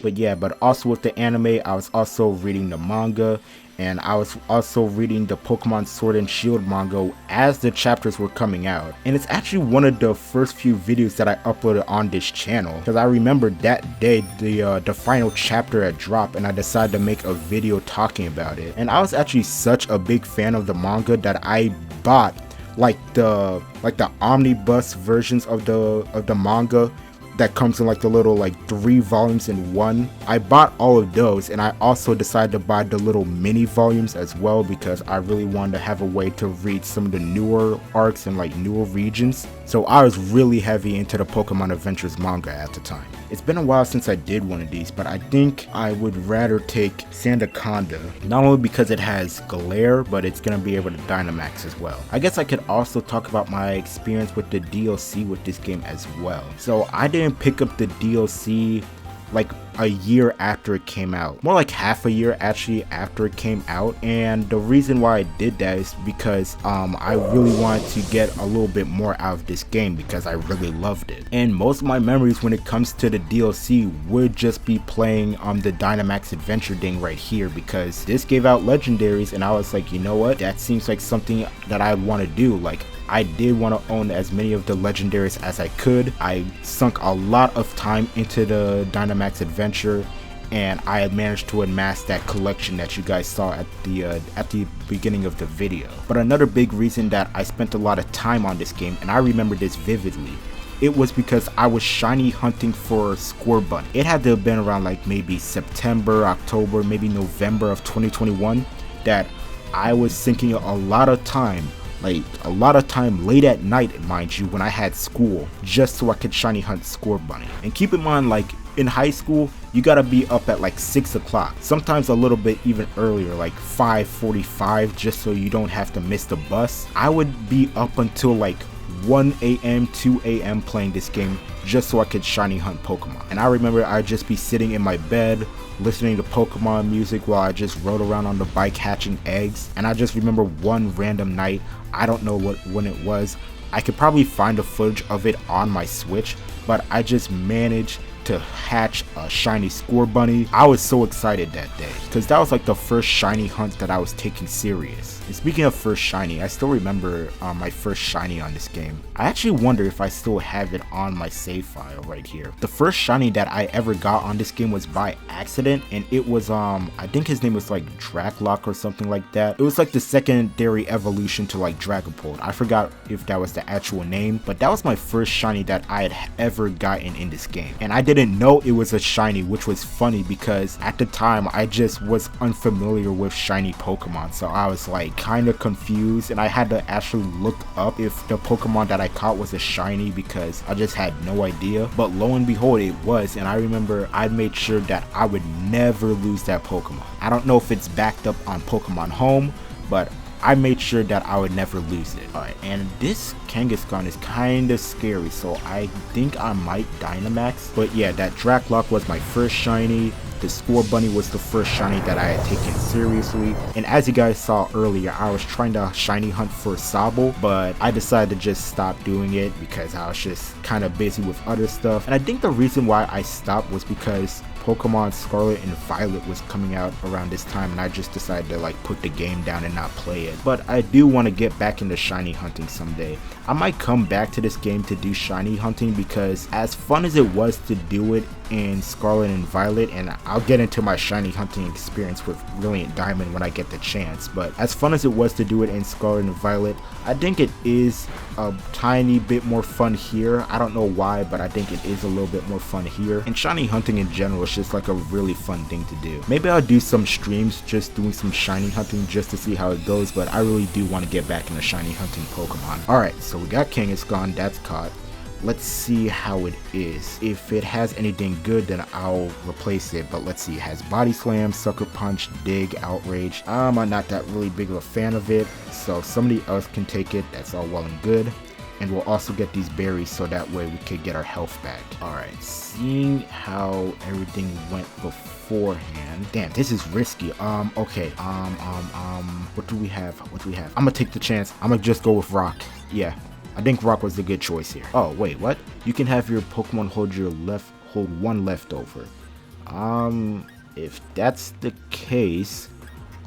But yeah, but also with the anime, I was also reading the manga, and I was also reading the Pokemon Sword and Shield manga as the chapters were coming out. And it's actually one of the first few videos that I uploaded on this channel, because I remember that day the final chapter had dropped, and I decided to make a video talking about it. And I was actually such a big fan of the manga that I bought like the omnibus versions of the manga that comes in like the little like 3 volumes in one. I bought all of those, and I also decided to buy the little mini volumes as well, because I really wanted to have a way to read some of the newer arcs and like newer regions. So I was really heavy into the Pokemon Adventures manga at the time. It's been a while since I did one of these, but I think I would rather take Sandaconda, not only because it has Glare, but it's gonna be able to Dynamax as well. I guess I could also talk about my experience with the DLC with this game as well. So I didn't pick up the DLC like a year after it came out, more like half a year actually after it came out. And the reason why I did that is because I really wanted to get a little bit more out of this game, because I really loved it. And most of my memories when it comes to the DLC would just be playing the Dynamax Adventure thing right here, because this gave out legendaries, and I was like, you know what, that seems like something that I want to do. Like, I did want to own as many of the legendaries as I could. I sunk a lot of time into the Dynamax Adventure, and I had managed to amass that collection that you guys saw at the beginning of the video. But another big reason that I spent a lot of time on this game, and I remember this vividly, it was because I was shiny hunting for Scorbunny. It had to have been around like maybe September, October, maybe November of 2021 that I was sinking a lot of time, like a lot of time late at night, mind you, when I had school, just so I could shiny hunt Scorbunny. And keep in mind, like in high school, you gotta be up at like 6 o'clock, sometimes a little bit even earlier, like 5:45, just so you don't have to miss the bus. I would be up until like 1 a.m., 2 a.m. playing this game just so I could shiny hunt Pokemon. And I remember I'd just be sitting in my bed listening to Pokemon music while I just rode around on the bike hatching eggs. And I just remember one random night, I don't know when it was, I could probably find the footage of it on my Switch, but I just managed to hatch a shiny Scorbunny. I was so excited that day, because that was like the first shiny hunt that I was taking serious. And speaking of first shiny, I still remember my first shiny on this game. I actually wonder if I still have it on my save file right here. The first shiny that I ever got on this game was by accident, and it was I think his name was like Dracloak or something like that. It was like the secondary evolution to like Dragapult. I forgot if that was the actual name, but that was my first shiny that I had ever gotten in this game. And I didn't know it was a shiny, which was funny because at the time I just was unfamiliar with shiny Pokemon, so I was like kind of confused, and I had to actually look up if the Pokemon that I caught was a shiny, because I just had no idea. But lo and behold, it was. And I remember I made sure that I would never lose that Pokemon. I don't know if it's backed up on Pokemon Home, but I made sure that I would never lose it. Alright, and this Kangaskhan is kind of scary, so I think I might Dynamax. But yeah, that Dracloak was my first shiny. The Scorbunny was the first shiny that I had taken seriously. And as you guys saw earlier, I was trying to shiny hunt for Sobble, but I decided to just stop doing it because I was just kind of busy with other stuff. And I think the reason why I stopped was because Pokemon Scarlet and Violet was coming out around this time, and I just decided to like put the game down and not play it. But I do want to get back into shiny hunting someday. I might come back to this game to do shiny hunting, because as fun as it was to do it in Scarlet and Violet, and I'll get into my shiny hunting experience with Brilliant Diamond when I get the chance, but as fun as it was to do it in Scarlet and Violet, I think it is a tiny bit more fun here. I don't know why, but I think it is a little bit more fun here. And shiny hunting in general is just like a really fun thing to do. Maybe I'll do some streams just doing some shiny hunting just to see how it goes, but I really do want to get back into shiny hunting Pokemon. Alright, so we got Kangaskhan, that's caught. Let's see how it is. If it has anything good, then I'll replace it. But let's see, it has Body Slam, Sucker Punch, Dig, Outrage. I'm not that really big of a fan of it, so somebody else can take it. That's all well and good. And we'll also get these berries so that way we could get our health back. Alright, seeing how everything went beforehand. Damn, this is risky. Okay. What do we have? I'm gonna take the chance. I'm gonna just go with Rock. Yeah. I think Rock was the good choice here. Oh, wait, what? You can have your Pokemon hold one leftover. If that's the case,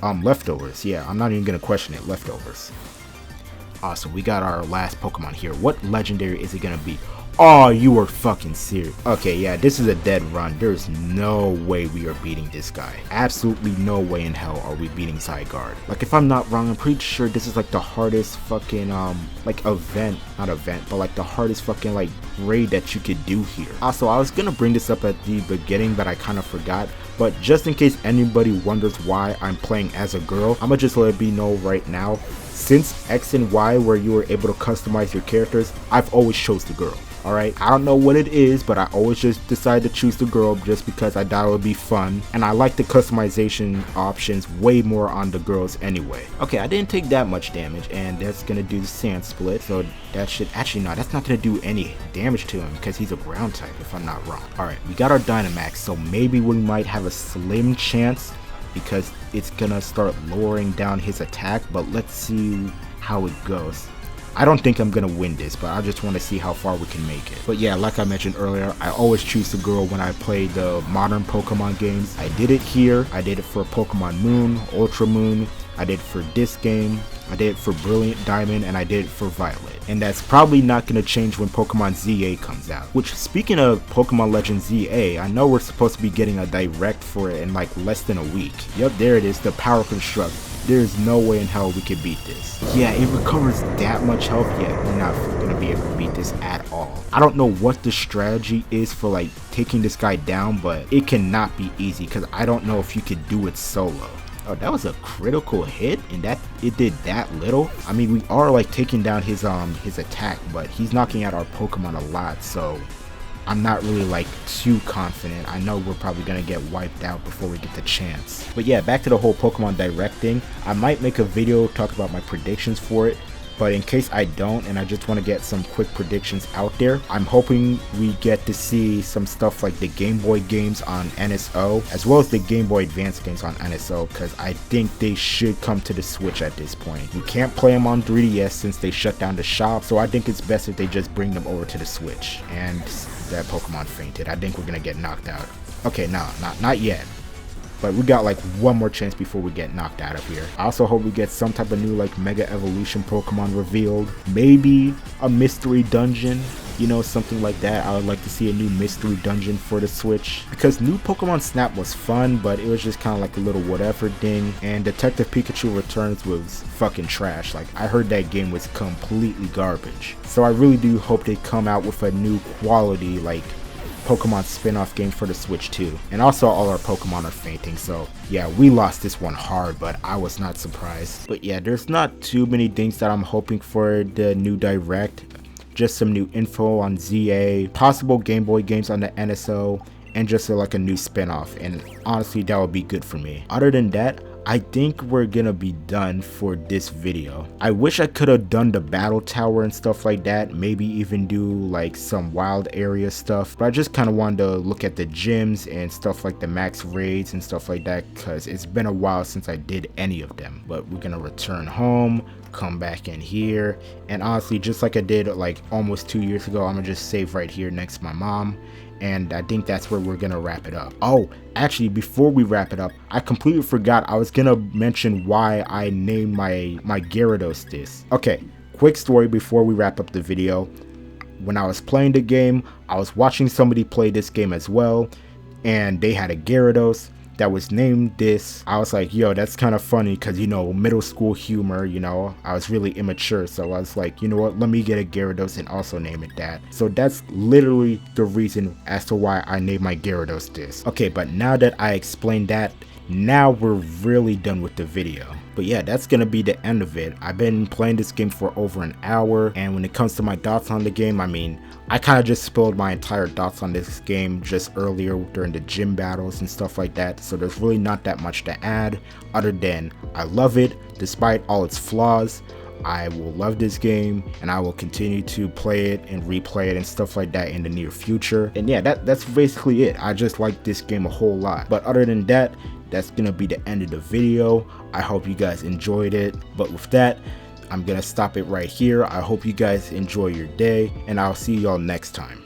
leftovers. Yeah, I'm not even gonna question it. Leftovers. Awesome, we got our last Pokemon here. What legendary is it gonna be? Oh, you are fucking serious. Okay, yeah, this is a dead run. There's no way we are beating this guy. Absolutely no way in hell are we beating Zygarde. Like, if I'm not wrong, I'm pretty sure this is like the hardest fucking like but like the hardest fucking like raid that you could do here. Also, I was gonna bring this up at the beginning, but I kind of forgot. But just in case anybody wonders why I'm playing as a girl, I'ma just let it be known right now. Since X and Y, where you were able to customize your characters, I've always chose the girl. Alright, I don't know what it is, but I always just decide to choose the girl just because I thought it would be fun. And I like the customization options way more on the girls anyway. Okay, I didn't take that much damage, and that's gonna do the sand split. So that should, actually no, that's not gonna do any damage to him because he's a ground type if I'm not wrong. Alright, we got our Dynamax, so maybe we might have a slim chance because it's gonna start lowering down his attack, but let's see how it goes. I don't think I'm gonna win this, but I just want to see how far we can make it. But yeah, like I mentioned earlier, I always choose the girl when I play the modern Pokemon games. I did it here, I did it for Pokemon Moon, Ultra Moon, I did it for this game, I did it for Brilliant Diamond, and I did it for Violet. And that's probably not going to change when Pokemon ZA comes out. Which, speaking of Pokemon Legends ZA, I know we're supposed to be getting a direct for it in like less than a week. Yep, there it is, the Power Construct. There's no way in hell we could beat this. Yeah, it recovers that much health, yet we're not going to be able to beat this at all. I don't know what the strategy is for like taking this guy down, but it cannot be easy because I don't know if you could do it solo. Oh, that was a critical hit, and that it did that little. I mean, we are like taking down his attack, but he's knocking out our Pokemon a lot, so I'm not really like too confident. I know we're probably gonna get wiped out before we get the chance. But yeah, back to the whole Pokemon Direct thing. I might make a video talk about my predictions for it, but in case I don't and I just want to get some quick predictions out there, I'm hoping we get to see some stuff like the Game Boy games on NSO, as well as the Game Boy Advance games on NSO, because I think they should come to the Switch at this point. We can't play them on 3DS since they shut down the shop, so I think it's best if they just bring them over to the Switch. And that Pokemon fainted. I think we're gonna get knocked out. Okay, no, not yet. But we got like one more chance before we get knocked out of here. I also hope we get some type of new like Mega Evolution Pokemon revealed. Maybe a mystery dungeon, you know, something like that. I would like to see a new mystery dungeon for the Switch. Because new Pokemon Snap was fun, but it was just kind of like a little whatever thing. And Detective Pikachu Returns was fucking trash. Like, I heard that game was completely garbage. So I really do hope they come out with a new quality like Pokemon spin-off game for the Switch too. And also all our Pokemon are fainting, so yeah, we lost this one hard, but I was not surprised. But yeah, there's not too many things that I'm hoping for the new Direct. Just some new info on ZA, possible Game Boy games on the NSO, and just like a new spin-off, and honestly that would be good for me. Other than that, I think we're gonna be done for this video. I wish I could have done the battle tower and stuff like that, maybe even do like some wild area stuff, but I just kind of wanted to look at the gyms and stuff like the max raids and stuff like that, because it's been a while since I did any of them. But we're gonna return home, come back in here, and honestly, just like I did like almost 2 years ago, I'm gonna just save right here next to my mom. And I think that's where we're gonna wrap it up. Oh, actually, before we wrap it up, I completely forgot I was gonna mention why I named my Gyarados this. Okay, quick story before we wrap up the video. When I was playing the game, I was watching somebody play this game as well, and they had a Gyarados that was named this. I was like, yo, that's kind of funny because, you know, middle school humor, you know, I was really immature, so I was like, you know what, let me get a Gyarados and also name it that. So that's literally the reason as to why I named my Gyarados this. Okay, but now that I explained that, now we're really done with the video. But yeah, that's gonna be the end of it. I've been playing this game for over an hour, and when it comes to my thoughts on the game, I mean, I kind of just spilled my entire thoughts on this game just earlier during the gym battles and stuff like that, so there's really not that much to add other than I love it despite all its flaws. I will love this game, and I will continue to play it and replay it and stuff like that in the near future. And yeah, that's basically it. I just like this game a whole lot. But other than that, that's gonna be the end of the video. I hope you guys enjoyed it. But with that, I'm gonna stop it right here. I hope you guys enjoy your day, and I'll see y'all next time.